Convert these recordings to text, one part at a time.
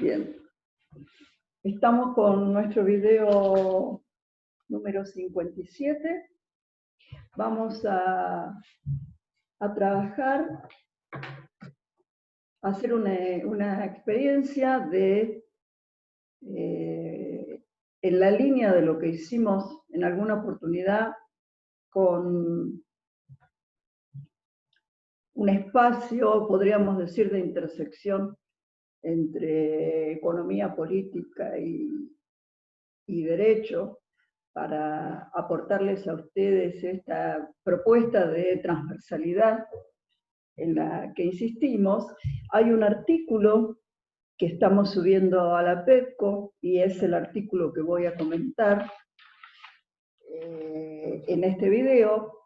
Bien, estamos con nuestro video número 57. Vamos a trabajar, a hacer una experiencia en la línea de lo que hicimos en alguna oportunidad con un espacio, podríamos decir, de intersección entre economía política y derecho, para aportarles a ustedes esta propuesta de transversalidad en la que insistimos. Hay un artículo que estamos subiendo a la PEPCO y es el artículo que voy a comentar en este video,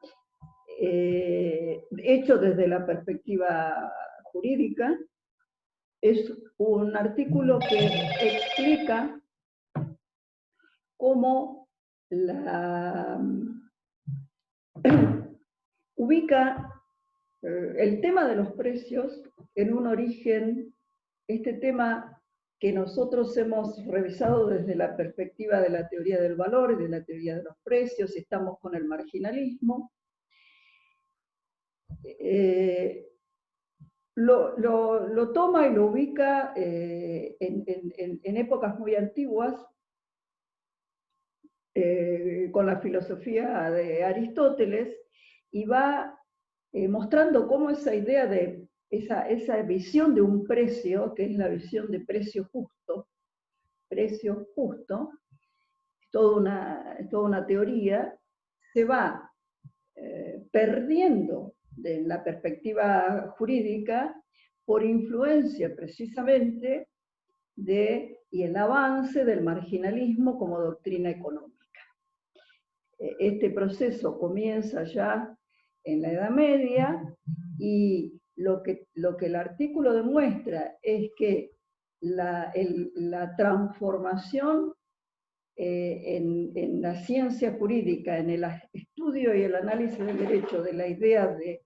hecho desde la perspectiva jurídica. Es un artículo que explica cómo ubica el tema de los precios en un origen, este tema que nosotros hemos revisado desde la perspectiva de la teoría del valor y de la teoría de los precios. Estamos con el marginalismo. Lo toma y lo ubica en épocas muy antiguas, con la filosofía de Aristóteles, y va mostrando cómo esa idea de esa visión de un precio, que es la visión de precio justo, toda una teoría, se va perdiendo de la perspectiva jurídica por influencia precisamente y el avance del marginalismo como doctrina económica. Este proceso comienza ya en la Edad Media, y lo que el artículo demuestra es que la transformación en la ciencia jurídica, en el estudio y el análisis del derecho de la idea de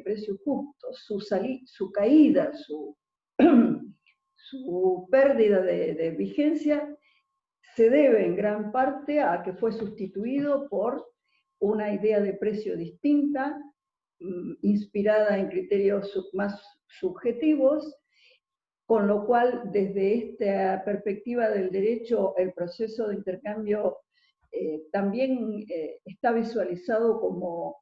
precio justo, su caída, su pérdida de vigencia, se debe en gran parte a que fue sustituido por una idea de precio distinta, inspirada en criterios más subjetivos, con lo cual desde esta perspectiva del derecho el proceso de intercambio también está visualizado como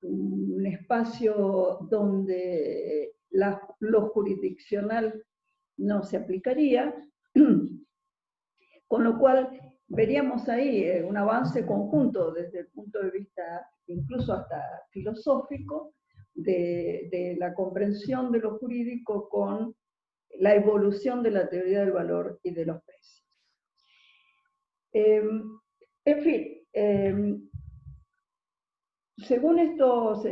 un espacio donde lo jurisdiccional no se aplicaría, con lo cual veríamos ahí un avance conjunto desde el punto de vista incluso hasta filosófico de la comprensión de lo jurídico con la evolución de la teoría del valor y de los precios. En fin, según estos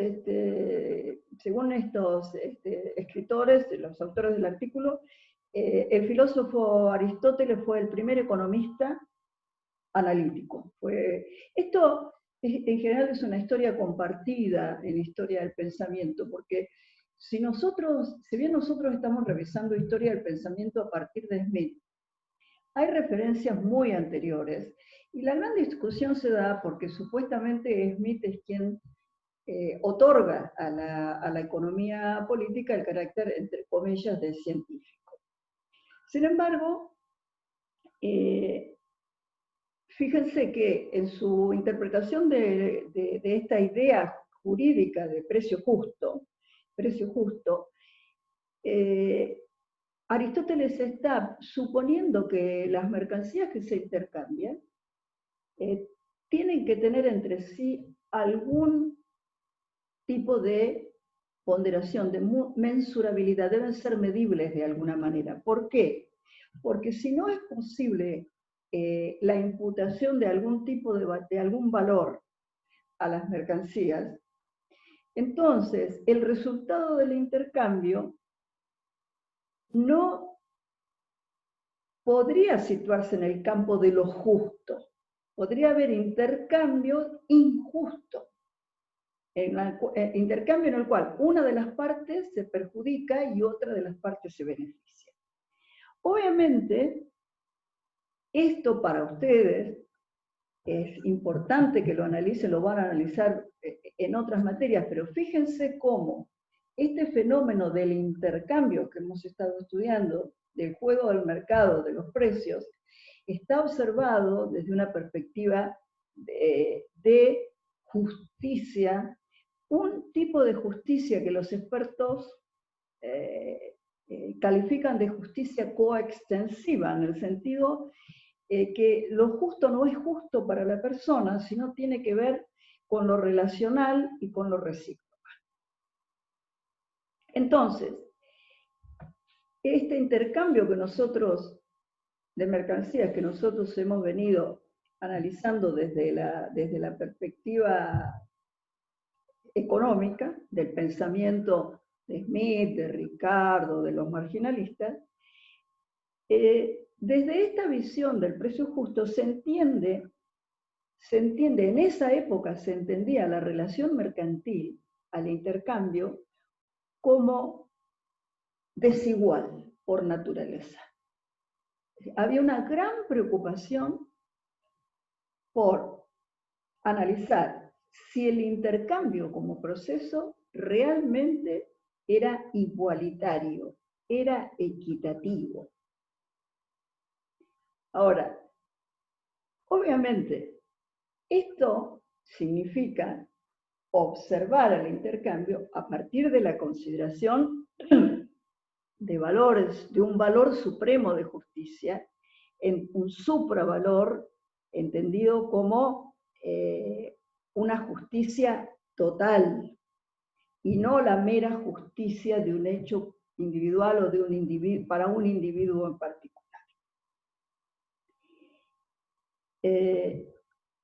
escritores, los autores del artículo, el filósofo Aristóteles fue el primer economista analítico. Esto en general es una historia compartida en la historia del pensamiento, porque si bien nosotros estamos revisando historia del pensamiento a partir de Smith, hay referencias muy anteriores, y la gran discusión se da porque supuestamente Smith es quien otorga a la economía política el carácter, entre comillas, de científico. Sin embargo, fíjense que en su interpretación de esta idea jurídica de precio justo, Aristóteles está suponiendo que las mercancías que se intercambian tienen que tener entre sí algún tipo de ponderación, de mensurabilidad, deben ser medibles de alguna manera. ¿Por qué? Porque si no es posible la imputación de algún tipo de algún valor a las mercancías, entonces el resultado del intercambio no podría situarse en el campo de lo justo. Podría haber intercambio injusto, intercambio en el cual una de las partes se perjudica y otra de las partes se beneficia. Obviamente, esto para ustedes es importante que lo analicen, lo van a analizar en otras materias, pero fíjense cómo este fenómeno del intercambio que hemos estado estudiando, del juego del mercado, de los precios, está observado desde una perspectiva de justicia, un tipo de justicia que los expertos califican de justicia coextensiva, en el sentido que lo justo no es justo para la persona, sino tiene que ver con lo relacional y con lo recíproco. Entonces, este intercambio que nosotros, de mercancías que nosotros hemos venido analizando desde la perspectiva económica, del pensamiento de Smith, de Ricardo, de los marginalistas, desde esta visión del precio justo se entiende, en esa época se entendía la relación mercantil al intercambio como desigual por naturaleza. Había una gran preocupación por analizar si el intercambio como proceso realmente era igualitario, era equitativo. Ahora, obviamente, esto significa observar el intercambio a partir de la consideración de valores, de un valor supremo de justicia, en un supravalor entendido como una justicia total, y no la mera justicia de un hecho individual o de un individuo, para un individuo en particular.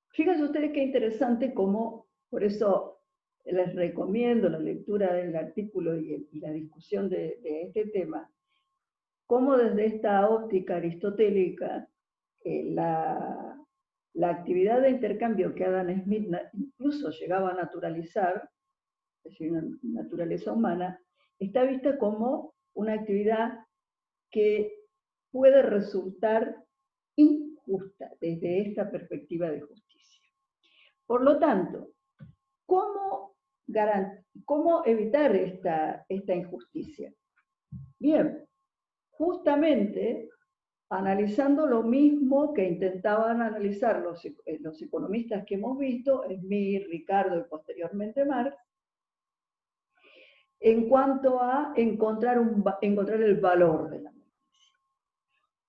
Fíjense ustedes qué interesante cómo, por eso les recomiendo la lectura del artículo y la discusión de este tema, cómo desde esta óptica aristotélica la actividad de intercambio que Adam Smith incluso llegaba a naturalizar, es decir, una naturaleza humana, está vista como una actividad que puede resultar injusta desde esta perspectiva de justicia. Por lo tanto, ¿cómo evitar esta injusticia? Bien, justamente analizando lo mismo que intentaban analizar los economistas que hemos visto, Smith, Ricardo y posteriormente Marx, en cuanto a encontrar el valor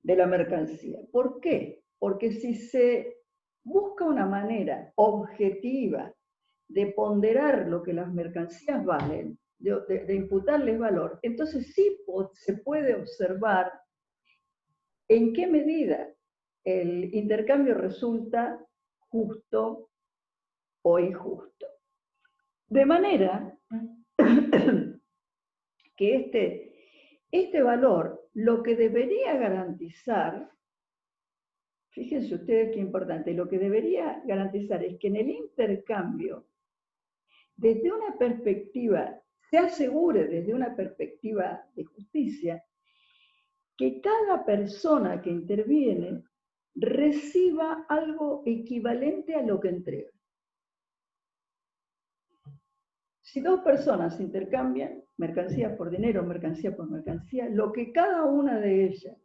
de la mercancía. ¿Por qué? Porque si se busca una manera objetiva de ponderar lo que las mercancías valen, de imputarles valor, entonces sí se puede observar en qué medida el intercambio resulta justo o injusto. De manera que este valor lo que debería garantizar, fíjense ustedes qué importante, lo que debería garantizar es que en el intercambio, desde una perspectiva, se asegure desde una perspectiva de justicia, que cada persona que interviene reciba algo equivalente a lo que entrega. Si dos personas intercambian mercancía por dinero, mercancía por mercancía, lo que cada una de ellas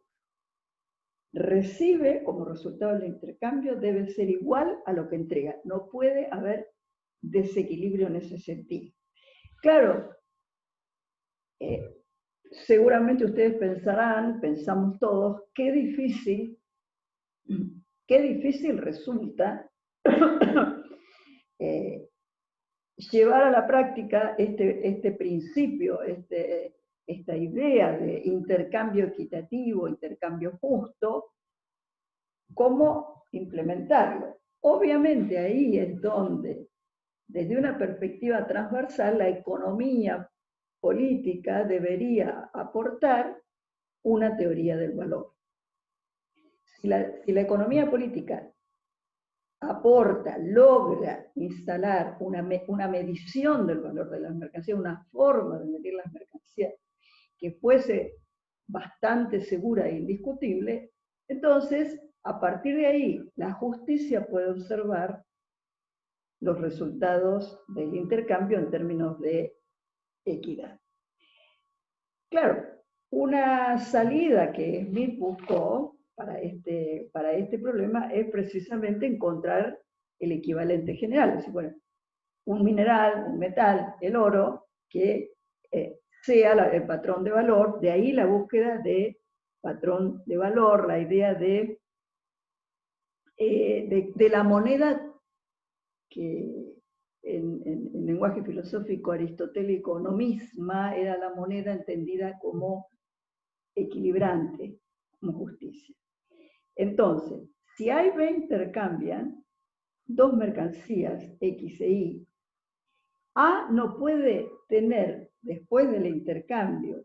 recibe como resultado del intercambio debe ser igual a lo que entrega. No puede haber desequilibrio en ese sentido. Claro, seguramente ustedes pensamos todos, qué difícil resulta llevar a la práctica este principio, esta idea de intercambio equitativo, intercambio justo, cómo implementarlo. Obviamente ahí es donde, desde una perspectiva transversal, la economía política debería aportar una teoría del valor. Si la economía política aporta, logra instalar una medición del valor de las mercancías, una forma de medir las mercancías que fuese bastante segura e indiscutible, entonces, a partir de ahí, la justicia puede observar los resultados del intercambio en términos de equidad. Claro, una salida que Smith buscó para este problema es precisamente encontrar el equivalente general. Es decir, bueno, un mineral, un metal, el oro, que sea el patrón de valor, de ahí la búsqueda de patrón de valor, la idea de la moneda que en lenguaje filosófico aristotélico nomisma era la moneda entendida como equilibrante, como justicia. Entonces, si A y B intercambian dos mercancías, X e Y, A no puede tener, después del intercambio,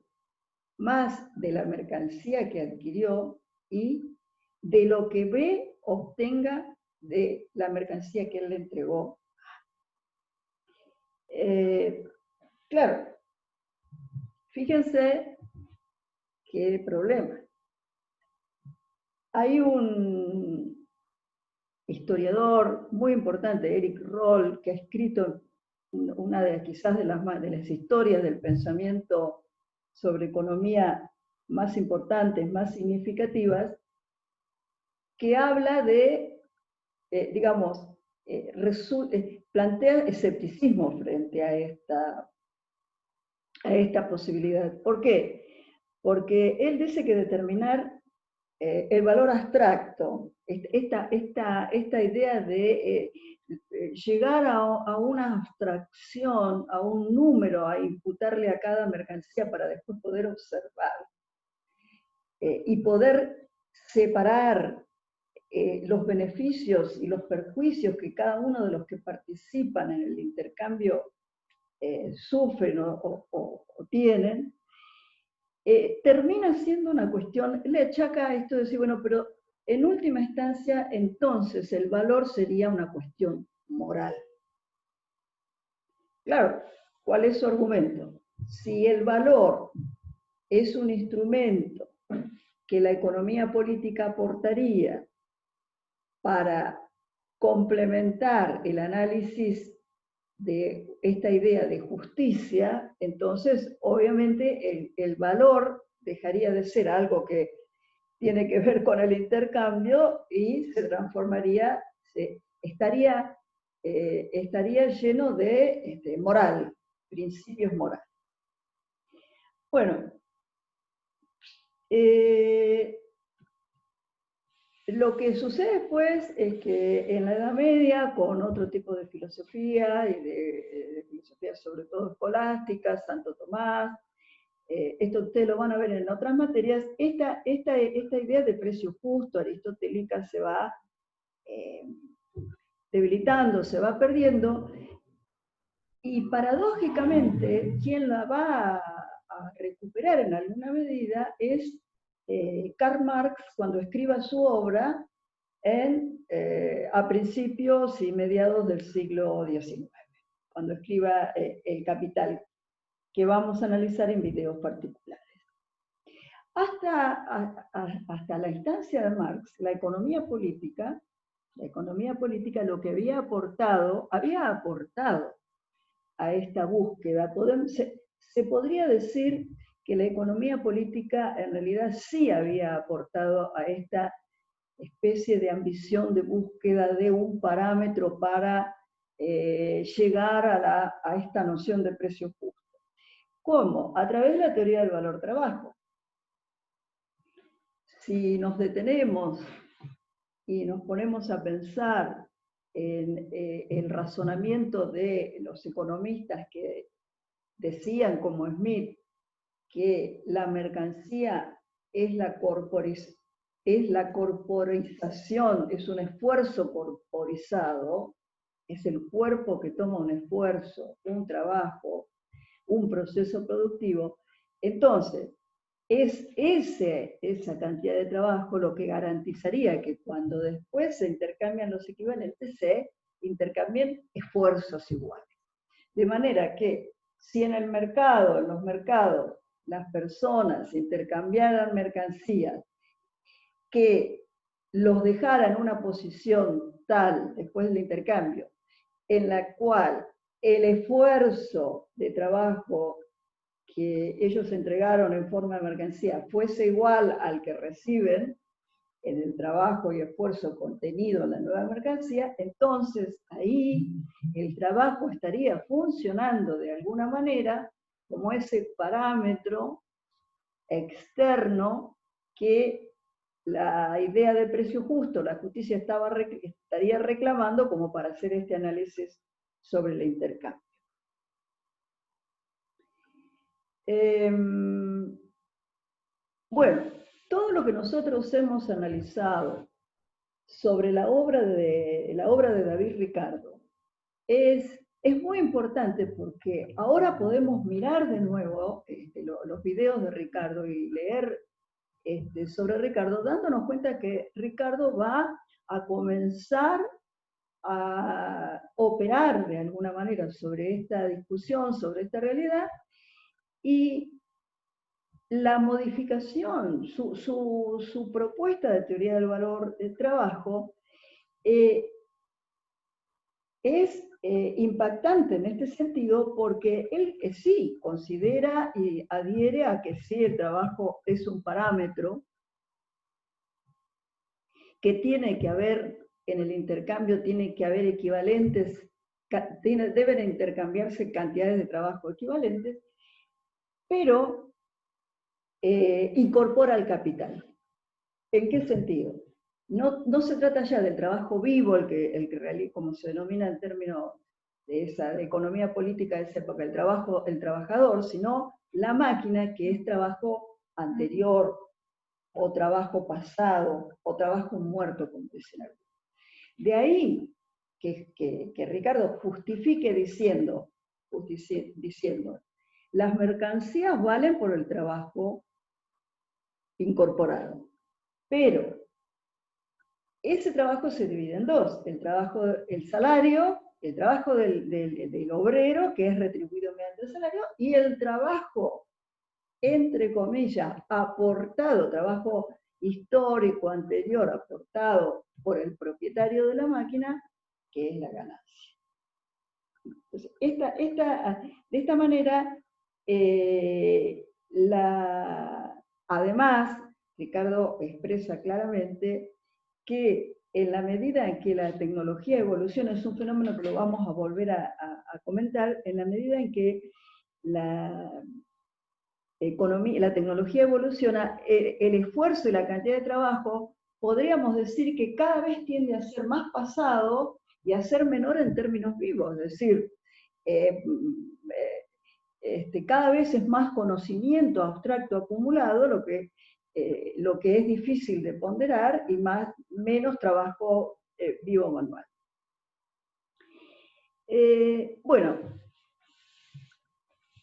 más de la mercancía que adquirió y de lo que B obtenga de la mercancía que él le entregó. Claro, fíjense qué problema. Hay un historiador muy importante, Eric Roll, que ha escrito una de quizás de las historias del pensamiento sobre economía más importantes, más significativas, que habla de, digamos, plantea escepticismo frente a esta posibilidad. ¿Por qué? Porque él dice que determinar el valor abstracto, esta idea de llegar a una abstracción, a un número, a imputarle a cada mercancía para después poder observar y poder separar los beneficios y los perjuicios que cada uno de los que participan en el intercambio sufren o tienen, termina siendo una cuestión, le achaca esto de decir, bueno, pero en última instancia, entonces el valor sería una cuestión moral. Claro, ¿cuál es su argumento? Si el valor es un instrumento que la economía política aportaría para complementar el análisis de esta idea de justicia, entonces obviamente el valor dejaría de ser algo que tiene que ver con el intercambio y se transformaría, estaría lleno de moral, principios morales. Bueno, lo que sucede pues es que en la Edad Media, con otro tipo de filosofía, y de filosofía sobre todo escolástica, Santo Tomás, esto ustedes lo van a ver en otras materias, esta idea de precio justo aristotélica se va debilitando, se va perdiendo, y paradójicamente quien la va a recuperar en alguna medida es Karl Marx cuando escriba su obra a principios y mediados del siglo XIX, cuando escriba El Capital, que vamos a analizar en videos particulares. Hasta la instancia de Marx, la economía política lo que había aportado a esta búsqueda. Se podría decir que la economía política en realidad sí había aportado a esta especie de ambición de búsqueda de un parámetro para llegar a esta noción de precio justo. ¿Cómo? A través de la teoría del valor-trabajo. Si nos detenemos y nos ponemos a pensar en el razonamiento de los economistas que decían, como Smith, que la mercancía es la corporización, es un esfuerzo corporizado, es el cuerpo que toma un esfuerzo, un trabajo, un proceso productivo. Entonces, es esa cantidad de trabajo lo que garantizaría que cuando después se intercambian los equivalentes, se intercambien esfuerzos iguales. De manera que si en los mercados, las personas intercambiaran mercancías que los dejara en una posición tal, después del intercambio, en la cual el esfuerzo de trabajo que ellos entregaron en forma de mercancía fuese igual al que reciben en el trabajo y esfuerzo contenido en la nueva mercancía, entonces ahí el trabajo estaría funcionando de alguna manera como ese parámetro externo que la idea de precio justo, la justicia estaría reclamando como para hacer este análisis sobre el intercambio. Bueno, todo lo que nosotros hemos analizado sobre la obra de David Ricardo es muy importante porque ahora podemos mirar de nuevo los videos de Ricardo y leer sobre Ricardo, dándonos cuenta que Ricardo va a comenzar a operar de alguna manera sobre esta discusión, sobre esta realidad, y la modificación, su propuesta de teoría del valor del trabajo es impactante en este sentido porque él sí considera y adhiere a que sí el trabajo es un parámetro, que tiene que haber en el intercambio, tiene que haber equivalentes, deben intercambiarse cantidades de trabajo equivalentes, pero incorpora el capital. ¿En qué sentido? No se trata ya del trabajo vivo, el que realiza, como se denomina en términos de esa economía política de esa época, el trabajador, sino la máquina, que es trabajo anterior, o trabajo pasado, o trabajo muerto, como dicen algunos. De ahí que Ricardo justifique diciendo, las mercancías valen por el trabajo incorporado, pero ese trabajo se divide en dos: el salario, el trabajo del obrero, que es retribuido mediante el salario, y el trabajo, entre comillas, aportado, trabajo histórico anterior aportado por el propietario de la máquina, que es la ganancia. Entonces, de esta manera, además, Ricardo expresa claramente que en la medida en que la tecnología evoluciona, es un fenómeno que lo vamos a volver a comentar, en la medida en que la tecnología evoluciona, el esfuerzo y la cantidad de trabajo, podríamos decir que cada vez tiende a ser más pasado y a ser menor en términos vivos, es decir, cada vez es más conocimiento abstracto acumulado, lo que es difícil de ponderar, y menos trabajo vivo manual. Bueno,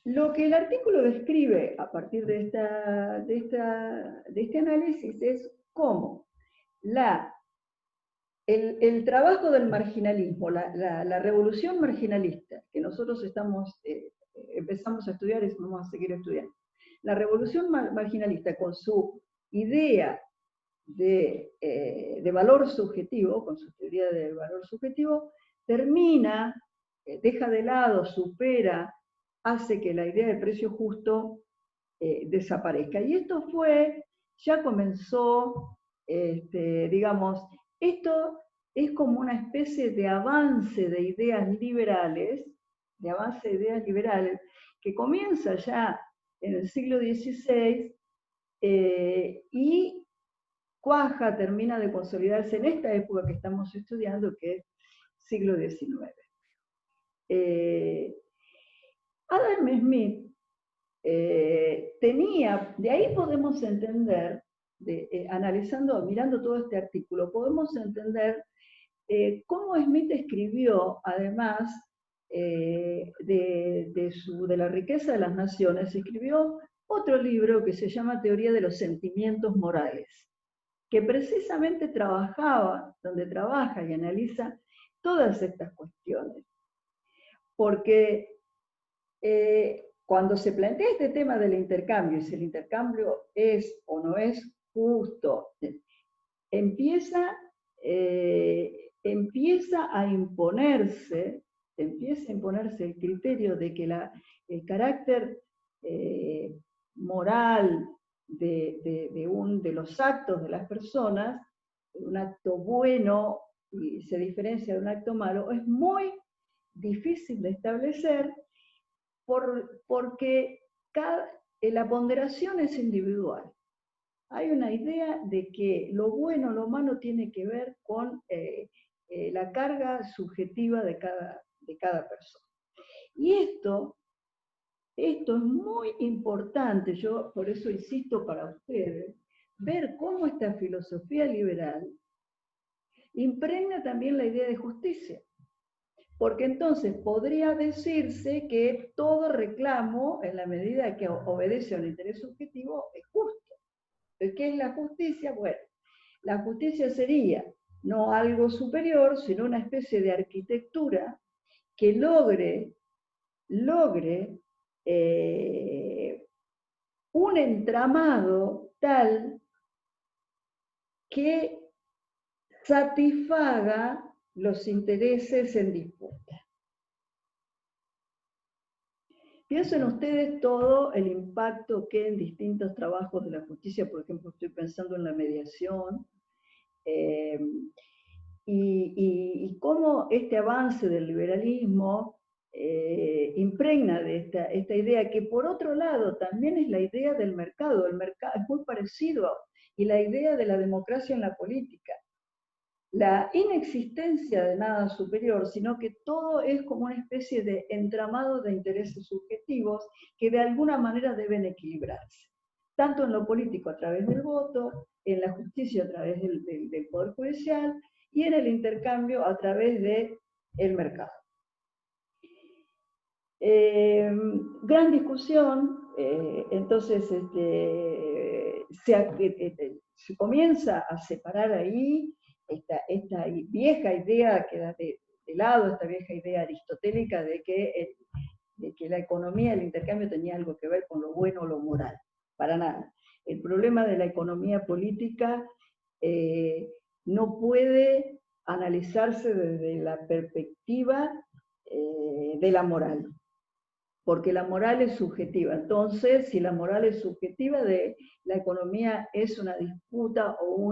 lo que el artículo describe a partir de este análisis es cómo el trabajo del marginalismo, la revolución marginalista que nosotros empezamos a estudiar y vamos a seguir estudiando, la revolución marginalista con su idea de valor subjetivo, con su teoría del valor subjetivo, termina, deja de lado, supera, hace que la idea de precio justo desaparezca. Y esto ya comenzó, digamos, esto es como una especie de avance de ideas liberales, que comienza ya en el siglo XVI y cuaja, termina de consolidarse en esta época que estamos estudiando, que es siglo XIX. Adam Smith de ahí podemos entender, mirando todo este artículo, podemos entender cómo Smith escribió, además de la riqueza de las naciones, escribió otro libro que se llama Teoría de los sentimientos morales, que precisamente donde trabaja y analiza todas estas cuestiones. Porque cuando se plantea este tema del intercambio, y si el intercambio es o no es justo, empieza, empieza a imponerse el criterio de que el carácter moral de los actos de las personas, un acto bueno y se diferencia de un acto malo, es muy difícil de establecer porque la ponderación es individual. Hay una idea de que lo bueno o lo malo tiene que ver con la carga subjetiva de cada persona. Y esto es muy importante, yo por eso insisto para ustedes, ver cómo esta filosofía liberal impregna también la idea de justicia. Porque entonces podría decirse que todo reclamo, en la medida que obedece a un interés subjetivo, es justo. ¿Qué es la justicia? Bueno, la justicia sería no algo superior, sino una especie de arquitectura que logre un entramado tal que satisfaga los intereses en disputa. Piensen ustedes todo el impacto que en distintos trabajos de la justicia, por ejemplo, estoy pensando en la mediación, y cómo este avance del liberalismo impregna de esta idea, que por otro lado también es la idea del mercado. El mercado es muy parecido, y la idea de la democracia en la política. La inexistencia de nada superior, sino que todo es como una especie de entramado de intereses subjetivos que de alguna manera deben equilibrarse, tanto en lo político a través del voto, en la justicia a través del Poder Judicial y en el intercambio a través del mercado. Gran discusión, entonces se comienza a separar ahí esta vieja idea que da de lado, esta vieja idea aristotélica de que la economía, el intercambio tenía algo que ver con lo bueno o lo moral, para nada. El problema de la economía política no puede analizarse desde la perspectiva de la moral, porque la moral es subjetiva. Entonces, si la moral es subjetiva, la economía es una disputa o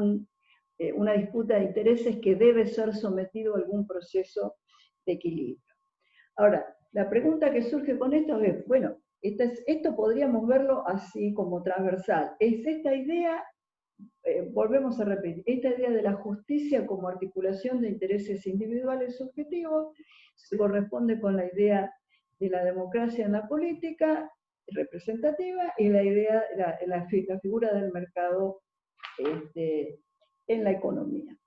una disputa de intereses que debe ser sometido a algún proceso de equilibrio. Ahora, la pregunta que surge con esto es, bueno, esto podríamos verlo así como transversal. Es esta idea, volvemos a repetir, esta idea de la justicia como articulación de intereses individuales subjetivos, se corresponde con la idea de la democracia en la política representativa y la idea, la figura del mercado en la economía.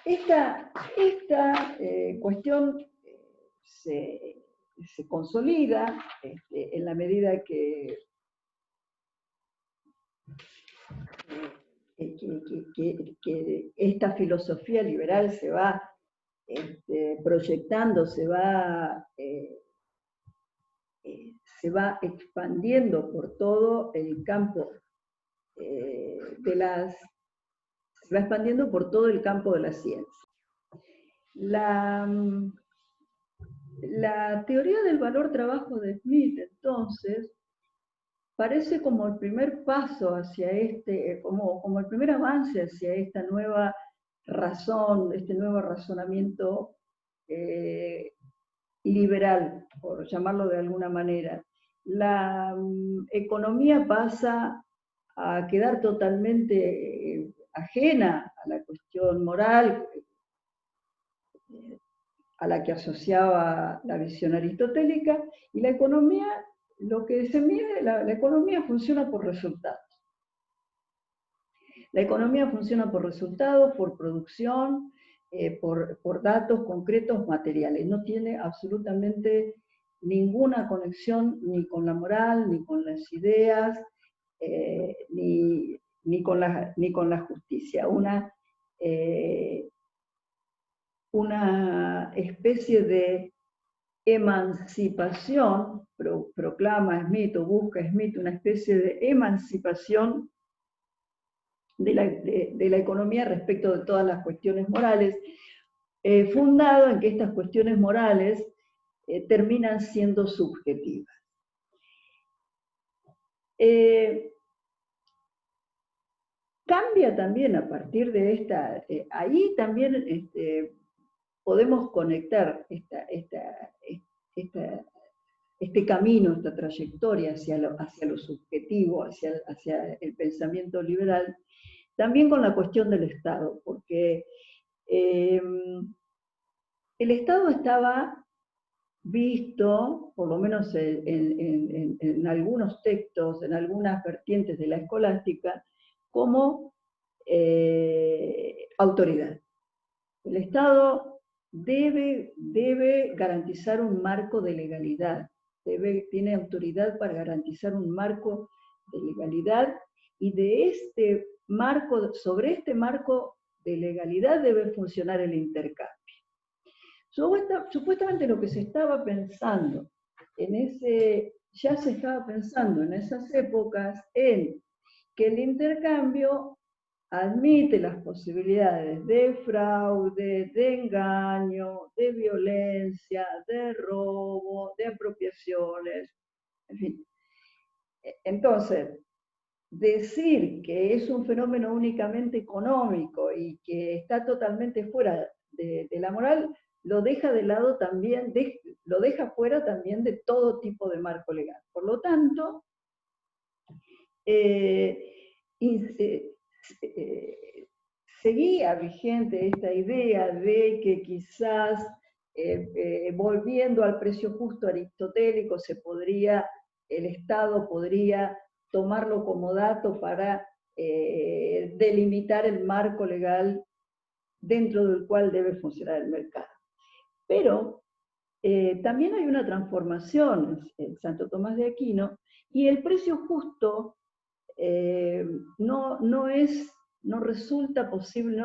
Esta cuestión se consolida en la medida que esta filosofía liberal se va proyectando, se va expandiendo por todo el campo se va expandiendo por todo el campo de la ciencia. La teoría del valor-trabajo de Smith, entonces, parece como el primer paso hacia como el primer avance hacia esta nueva razón, este nuevo razonamiento liberal, por llamarlo de alguna manera. La economía pasa a quedar totalmente ajena a la cuestión moral, a la que asociaba la visión aristotélica, y la economía, lo que se mide, la economía funciona por resultados. La economía funciona por resultados, por producción, por datos concretos materiales. No tiene absolutamente ninguna conexión ni con la moral, ni con las ideas, ni con la justicia. una especie de emancipación, proclama Smith o busca Smith una especie de emancipación de la economía respecto de todas las cuestiones morales, fundado en que estas cuestiones morales terminan siendo subjetivas. Cambia también a partir de esta, ahí también podemos conectar este camino, esta trayectoria hacia lo subjetivo, hacia el pensamiento liberal, también con la cuestión del Estado, porque el Estado estaba visto, por lo menos en algunos textos, en algunas vertientes de la escolástica, como autoridad. El Estado debe garantizar un marco de legalidad, tiene autoridad para garantizar un marco de legalidad, y de este marco, sobre este marco de legalidad debe funcionar el intercambio. Supuestamente lo que se estaba pensando ya se estaba pensando en esas épocas en que el intercambio admite las posibilidades de fraude, de engaño, de violencia, de robo, de apropiaciones, en fin. Entonces, decir que es un fenómeno únicamente económico y que está totalmente fuera de la moral, lo deja de lado también, lo deja fuera también de todo tipo de marco legal. Por lo tanto, seguía vigente esta idea de que quizás, volviendo al precio justo aristotélico, el Estado podría tomarlo como dato para delimitar el marco legal dentro del cual debe funcionar el mercado. Pero también hay una transformación en Santo Tomás de Aquino, y el precio justo no resulta posible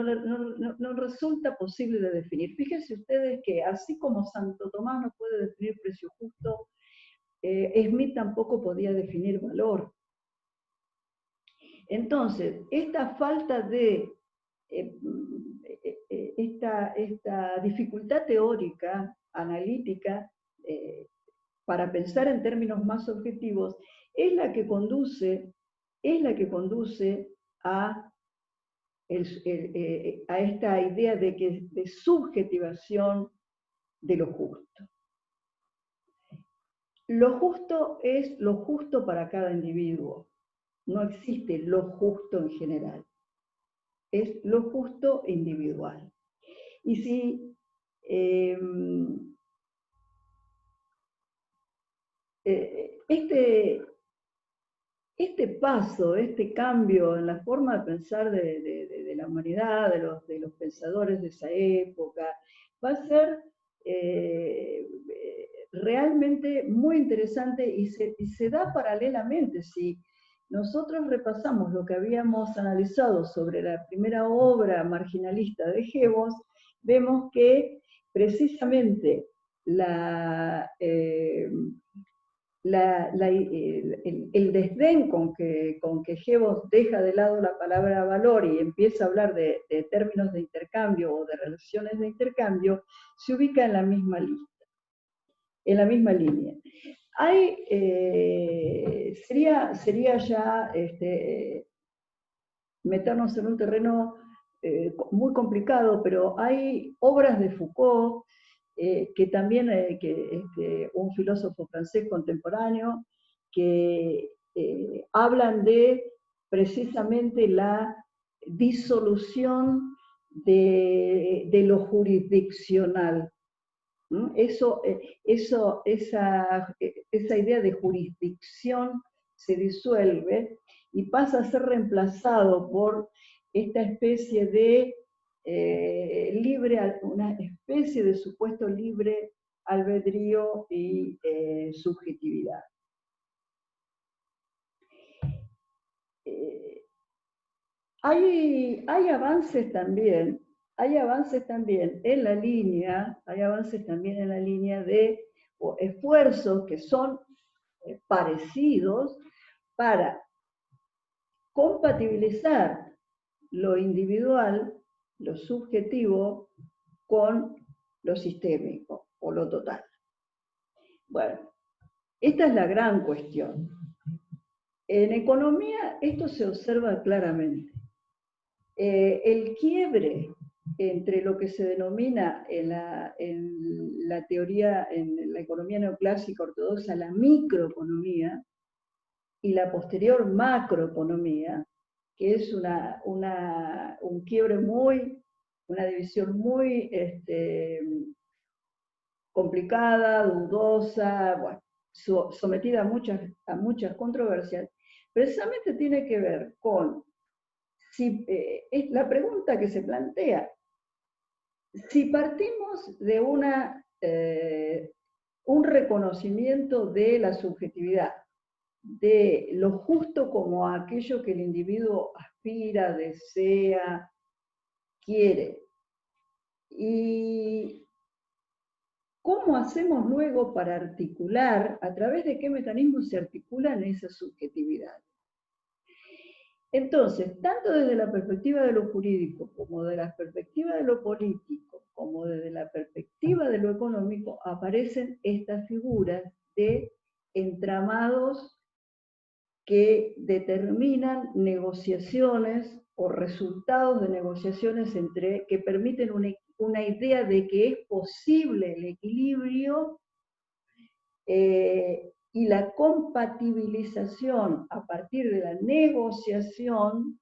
de definir. Fíjense ustedes que así como Santo Tomás no puede definir precio justo, Smith tampoco podía definir valor. Entonces, esta falta de esta dificultad teórica, analítica, para pensar en términos más objetivos, es la que conduce a esta idea de subjetivación de lo justo. Lo justo es lo justo para cada individuo. No existe lo justo en general. Es lo justo individual. Y si este paso, este cambio en la forma de pensar de la humanidad, de los pensadores de esa época, va a ser realmente muy interesante, y se da paralelamente. Si nosotros repasamos lo que habíamos analizado sobre la primera obra marginalista de Jevons, vemos que precisamente el desdén con que Jevons deja de lado la palabra valor y empieza a hablar de términos de intercambio o de relaciones de intercambio, se ubica en la misma línea. Sería ya meternos en un terreno muy complicado, pero hay obras de Foucault, que también, un filósofo francés contemporáneo, que hablan de precisamente la disolución de lo jurisdiccional. Esa idea de jurisdicción se disuelve y pasa a ser reemplazado por esta especie de una especie de supuesto libre albedrío y subjetividad. Hay avances también hay avances también en la línea, de esfuerzos que son parecidos para compatibilizar lo individual, lo subjetivo, con lo sistémico o lo total. Bueno, esta es la gran cuestión. En economía esto se observa claramente. El quiebre entre lo que se denomina en la teoría, en la economía neoclásica ortodoxa, la microeconomía, y la posterior macroeconomía, que es un quiebre una división muy complicada, dudosa, bueno, sometida a muchas controversias, precisamente tiene que ver con es la pregunta que se plantea. Si partimos de un reconocimiento de la subjetividad, de lo justo como aquello que el individuo aspira, desea, quiere. ¿Y cómo hacemos luego para articular, a través de qué mecanismos se articulan esas subjetividades? Entonces, tanto desde la perspectiva de lo jurídico, como de la perspectiva de lo político, como desde la perspectiva de lo económico, aparecen estas figuras de entramados que determinan negociaciones o resultados de negociaciones que permiten una idea de que es posible el equilibrio y la compatibilización a partir de la negociación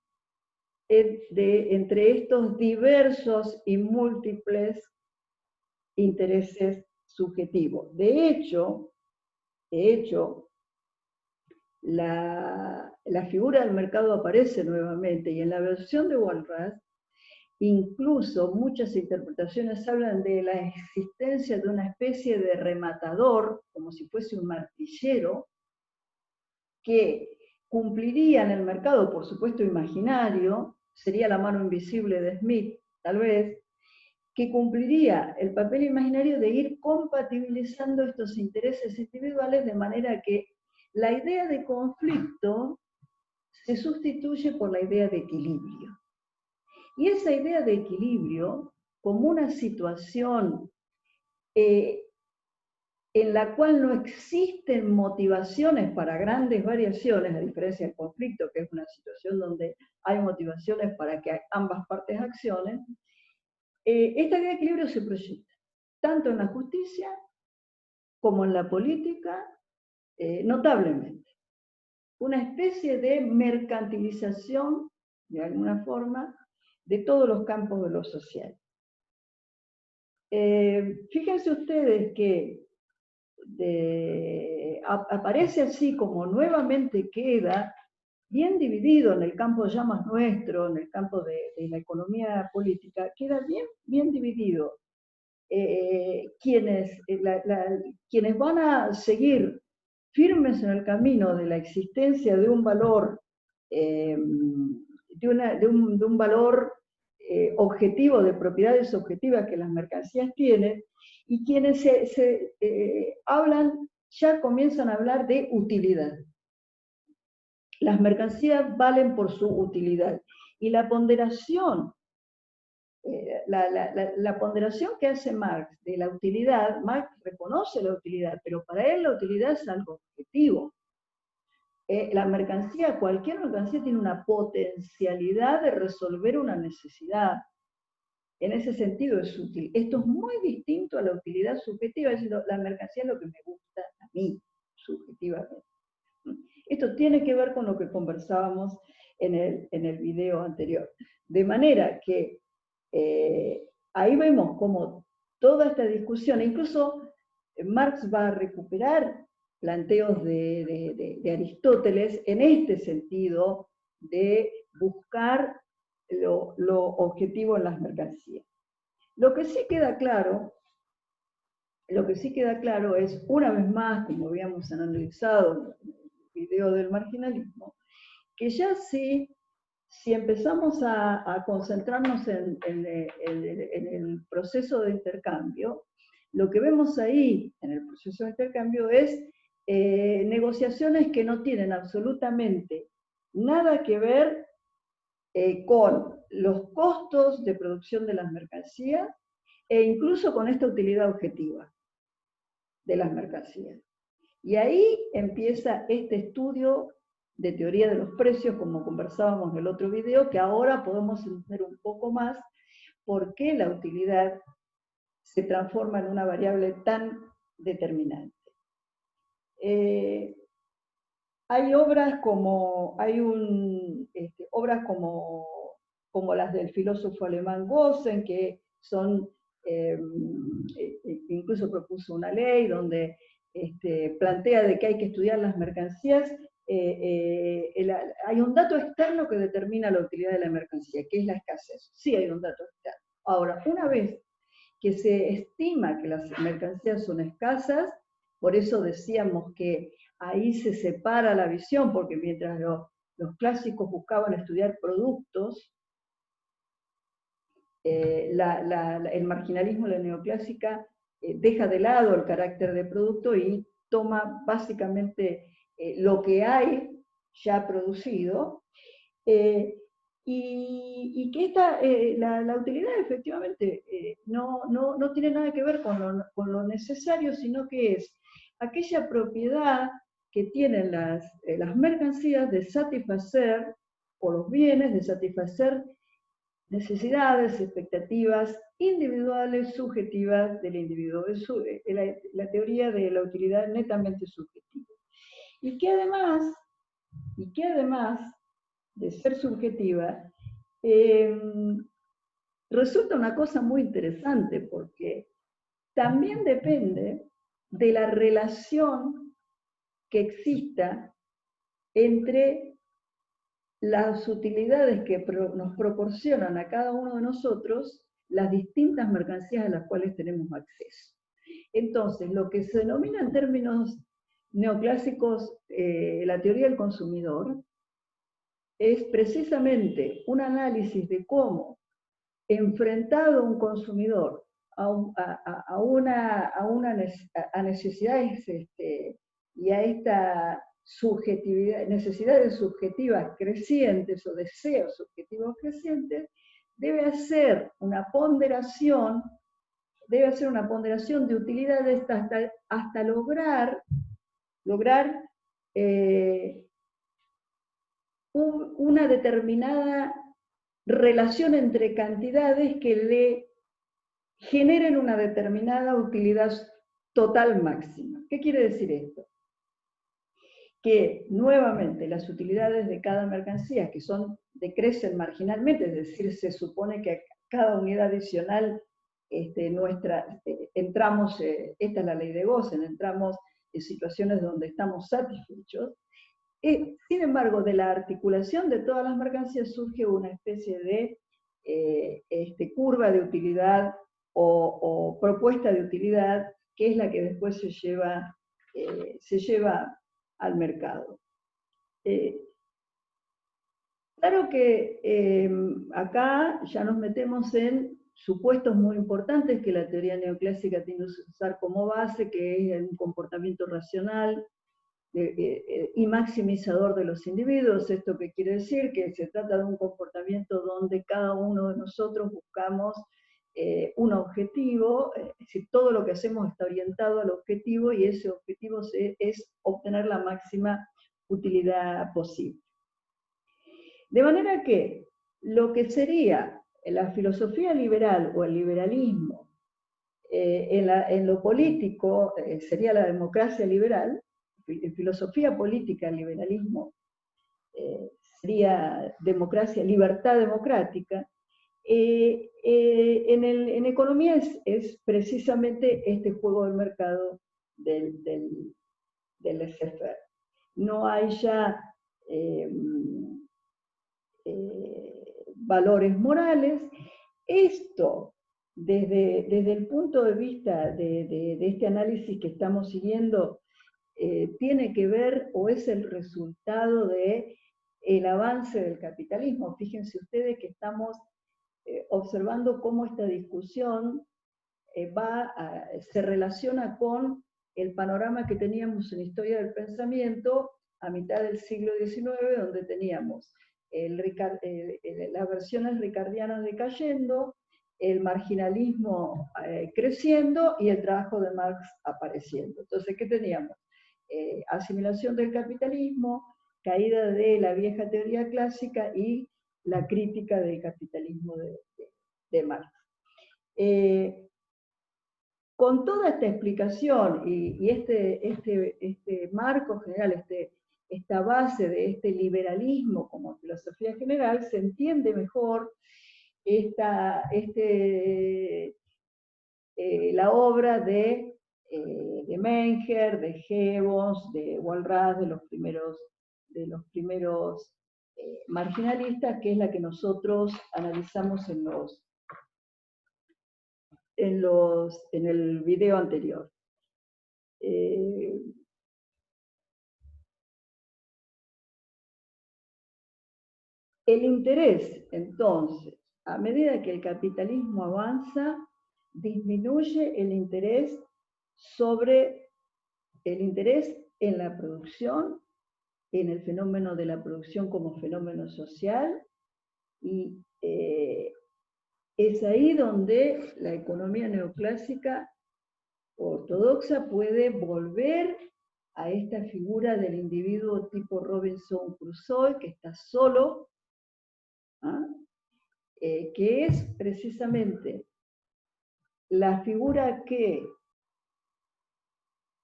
entre estos diversos y múltiples intereses subjetivos. De hecho, la figura del mercado aparece nuevamente, y en la versión de Walras, incluso muchas interpretaciones hablan de la existencia de una especie de rematador, como si fuese un martillero, que cumpliría en el mercado, por supuesto imaginario, sería la mano invisible de Smith, tal vez, que cumpliría el papel imaginario de ir compatibilizando estos intereses individuales de manera que la idea de conflicto se sustituye por la idea de equilibrio. Y esa idea de equilibrio, como una situación en la cual no existen motivaciones para grandes variaciones, a diferencia del conflicto, que es una situación donde hay motivaciones para que ambas partes accionen, esta idea de equilibrio se proyecta tanto en la justicia como en la política, notablemente. Una especie de mercantilización, de alguna forma, de todos los campos de lo social. Fíjense ustedes que aparece así como nuevamente queda bien dividido en el campo ya más nuestro, en el campo de la economía política, queda bien dividido. Quienes van a seguir firmes en el camino de la existencia de un valor, de un valor objetivo, de propiedades objetivas que las mercancías tienen, y quienes ya comienzan a hablar de utilidad. Las mercancías valen por su utilidad. Y la ponderación, la ponderación que hace Marx de la utilidad, Marx reconoce la utilidad, pero para él la utilidad es algo objetivo. La mercancía, cualquier mercancía tiene una potencialidad de resolver una necesidad. En ese sentido es útil. Esto es muy distinto a la utilidad subjetiva, es decir, la mercancía es lo que me gusta a mí, subjetivamente. Esto tiene que ver con lo que conversábamos en el video anterior. De manera que ahí vemos cómo toda esta discusión, incluso Marx va a recuperar planteos de Aristóteles en este sentido de buscar lo objetivo en las mercancías. Lo que sí queda claro es, una vez más, como habíamos analizado en el video del marginalismo, que ya se si empezamos a concentrarnos en el proceso de intercambio, lo que vemos ahí en el proceso de intercambio es negociaciones que no tienen absolutamente nada que ver con los costos de producción de las mercancías e incluso con esta utilidad objetiva de las mercancías. Y ahí empieza este estudio de teoría de los precios, como conversábamos en el otro video, que ahora podemos entender un poco más por qué la utilidad se transforma en una variable tan determinante. Hay obras como, obras como las del filósofo alemán Gossen, que son, incluso propuso una ley donde plantea de que hay que estudiar las mercancías. Hay un dato externo que determina la utilidad de la mercancía, que es la escasez. Sí hay un dato externo. Ahora, una vez que se estima que las mercancías son escasas, por eso decíamos que ahí se separa la visión, porque mientras los clásicos buscaban estudiar productos, el marginalismo, la neoclásica, deja de lado el carácter de producto y toma básicamente lo que hay ya producido, y que la utilidad efectivamente no tiene nada que ver con lo necesario, sino que es aquella propiedad que tienen las mercancías de satisfacer, o los bienes, de satisfacer necesidades, expectativas individuales, subjetivas del individuo. Es la teoría de la utilidad netamente subjetiva. Y que además de ser subjetiva, resulta una cosa muy interesante, porque también depende de la relación que exista entre las utilidades que nos proporcionan a cada uno de nosotros las distintas mercancías a las cuales tenemos acceso. Entonces, lo que se denomina en términos neoclásicos la teoría del consumidor es precisamente un análisis de cómo, enfrentado un consumidor a necesidades y a esta subjetividad, necesidades subjetivas crecientes o deseos subjetivos crecientes, debe hacer una ponderación de utilidades hasta lograr una determinada relación entre cantidades que le generen una determinada utilidad total máxima. ¿Qué quiere decir esto? Que nuevamente las utilidades de cada mercancía, que decrecen marginalmente, es decir, se supone que cada unidad adicional entramos, esta es la ley de Gossen, entramos en situaciones donde estamos satisfechos. Sin embargo, de la articulación de todas las mercancías surge una especie de curva de utilidad o propuesta de utilidad, que es la que después se lleva al mercado. Claro que acá ya nos metemos en supuestos muy importantes que la teoría neoclásica tiene que usar como base, que es un comportamiento racional y maximizador de los individuos. ¿Esto qué quiere decir? Que se trata de un comportamiento donde cada uno de nosotros buscamos un objetivo, es decir, todo lo que hacemos está orientado al objetivo, y ese objetivo es obtener la máxima utilidad posible. De manera que lo que sería la filosofía liberal o el liberalismo en lo político sería la democracia liberal. En filosofía política el liberalismo sería democracia, libertad democrática. En economía es precisamente este juego del mercado del laissez-faire. No hay ya valores morales. Esto, desde el punto de vista de este análisis que estamos siguiendo, tiene que ver o es el resultado de el avance del capitalismo. Fíjense ustedes que estamos observando cómo esta discusión se relaciona con el panorama que teníamos en Historia del Pensamiento a mitad del siglo XIX, donde teníamos las versiones ricardianas decayendo, el marginalismo creciendo y el trabajo de Marx apareciendo. Entonces, ¿qué teníamos? Asimilación del capitalismo, caída de la vieja teoría clásica y la crítica del capitalismo de Marx. Con toda esta explicación y este marco general, esta base de este liberalismo como filosofía general, se entiende mejor la obra de Menger, de Gibbons, de Walras, de los primeros marginalistas, que es la que nosotros analizamos en el video anterior. El interés, entonces, a medida que el capitalismo avanza, disminuye el interés en la producción, en el fenómeno de la producción como fenómeno social, y es ahí donde la economía neoclásica ortodoxa puede volver a esta figura del individuo tipo Robinson Crusoe, que está solo, que es precisamente la figura que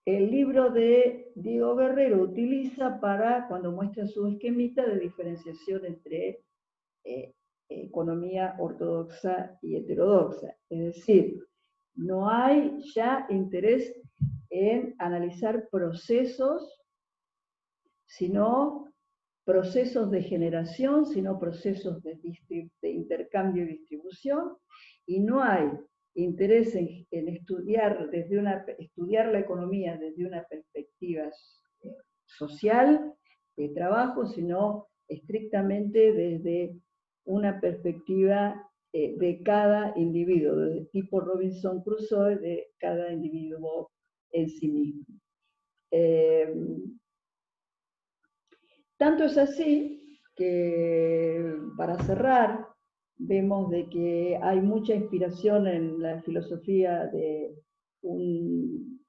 el libro de Diego Guerrero utiliza cuando muestra su esquemita de diferenciación entre economía ortodoxa y heterodoxa. Es decir, no hay ya interés en analizar procesos, sino procesos de generación, sino procesos de intercambio y distribución, y no hay interés en estudiar la economía desde una perspectiva social, de trabajo, sino estrictamente desde una perspectiva de cada individuo, de tipo Robinson Crusoe, de cada individuo en sí mismo. Tanto es así que, para cerrar, vemos de que hay mucha inspiración en la filosofía de un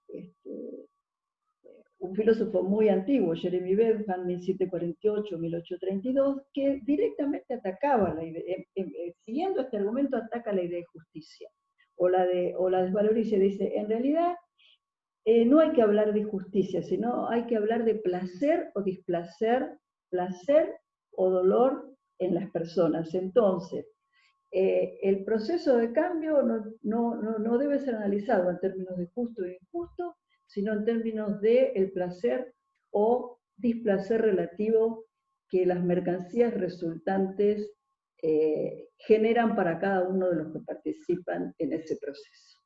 filósofo muy antiguo, Jeremy Bentham, 1748-1832, que directamente atacaba la idea, siguiendo este argumento, ataca la idea de justicia, o la desvaloriza, dice, en realidad no hay que hablar de justicia, sino hay que hablar de placer o displacer, placer o dolor en las personas. Entonces, el proceso de cambio no debe ser analizado en términos de justo e injusto, sino en términos de el placer o displacer relativo que las mercancías resultantes generan para cada uno de los que participan en ese proceso.